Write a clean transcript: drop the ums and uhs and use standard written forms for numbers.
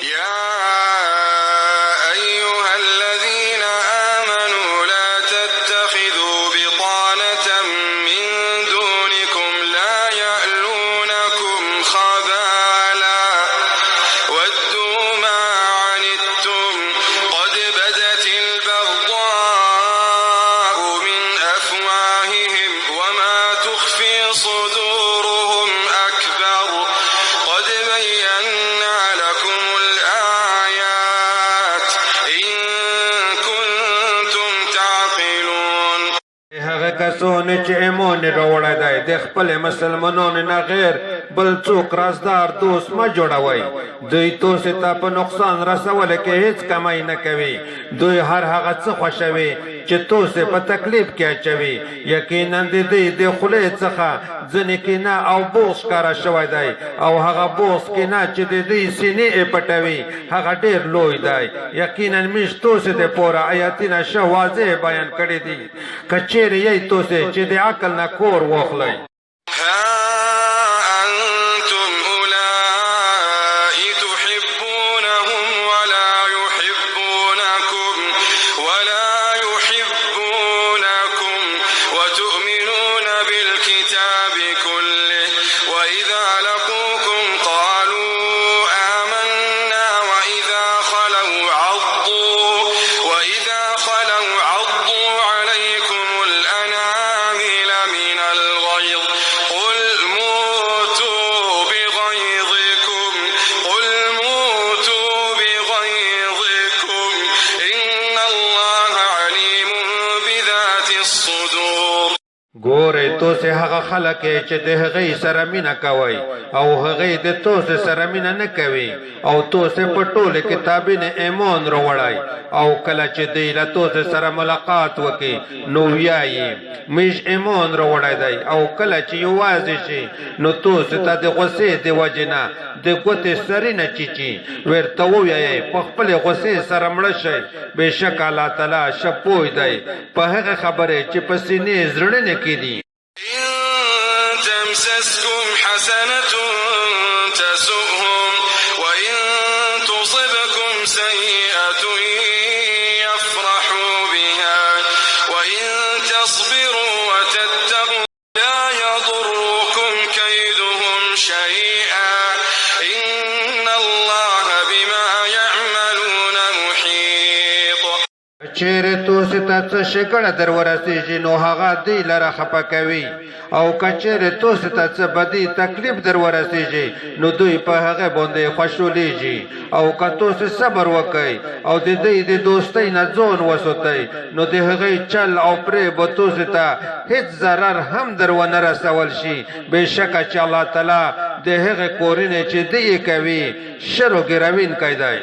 يا أيها الذين آمنوا لا تتخذوا بطانة من دونكم لا يألونكم خبالا ودوا ما عنتم قد بدت البغضاء من أفواههم وما تخفي صدورهم أكبر قد بينا لكم الآيات إن كنتم تعقلون. هغه کسونه چې ایمان راوړی دی د خپل مسلمانانو نه غیر بل څوک رازدار دوست مه جوړوئ. دوی تاسو ته په نقصان رسولو کې هیڅ کمی نه کوي. دوی هر هغه څه خوښوي چې تاسو په تکلیف کې اچوي. یقینا د دې د خولې څخه ځینې کینه او بغض ښکاره شوی دی او هغه بغض کینه چې د دوی سینې یې پټوي هغه ډېر لوی دی. یقینا موږ تاسو دپاره آیاتونه ښه واضح بیان کړي دي که چیرې یی تاسو چې د عقل نه کور واخلئ. أنتم أولئك تحبونهم ولا يحبونكم وتؤمنون بالكتاب كله وإذا لقوكم قالوا آمنا وإذا خلوا عضوا عليكم الأنامل من الغيظ قل موتوا بغيظكم إن الله عليم بذات الصدور. ګورئ تاسې هغه خلک چې د هغې سره مینه کوئ او هغې د تاسې سره مینه نه کوي او تاسې په ټولو کتابونو ایمان راوړئ او کله چې دوی له تاسې سره ملاقات وکړي نو ویایي موږ ایمان راوړی دی او کله چې یوازې شي نو تاسو ته د غوسې د وجې نه د ګوتې سرې نه چیچي. ورته ووایئ په خپلې غوسې سره مړه شئ. بېشکه الله تعالی ښه پوه دی په هغه خبرې چې په سینې زړونو کې دي. إن تمسسكم حسنة تسؤهم وإن تصبكم سيئة يفرحوا بها وإن تصبروا وتتقوا لا يضركم كيدهم شيئا إن الله بما يعملون محيط. چیرې تاسو ته څه شکړه در ورسېږي نو هغه دوی لره خفه کوي او که چیرې تاسو ته څه بدي تکلیف در ورسېږي نو دوی په هغه باندې خوشحالیږي او که تاسو صبر وکئ او د دوی د دوستۍ نه ځان وساتئ نو د هغې چل او پرې به تاسو ته هیڅ ضرر هم در ونه رسول شي. بېشکه چې الله تعالی د هغې کورونه چې دوی کوي شر و ګروینکی دی.